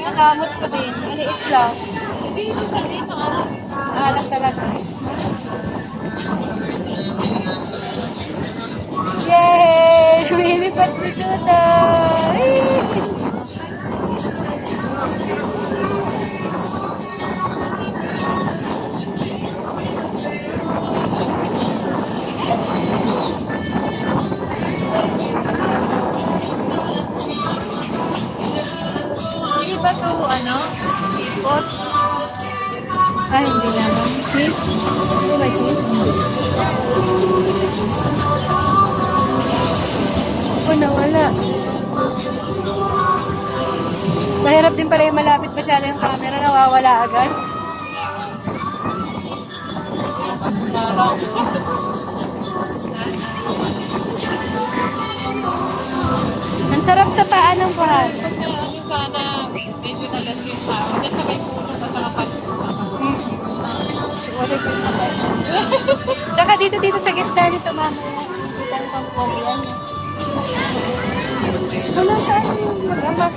Nakamot ko din. Maliit lang. Hindi, hindi sabihin maalas. Anak talaga. Yay! Lumilipat si Tuta! Hindi ba ito, ano? Ikot? Ay, hindi naman. Cheese? Hindi ba cheese? Ako nawala. Mahirap din pala yung malapit masyado yung camera. Nawawala agad. Parang. Ang sarap sa paa ng buhay. Ano sana, medyo nalas yung tao. Diyan sa may puno pa sa kapal. Tsaka dito sa gitna nito mamaya. Kita ng pangkolian. Wala saan yung mag-ama.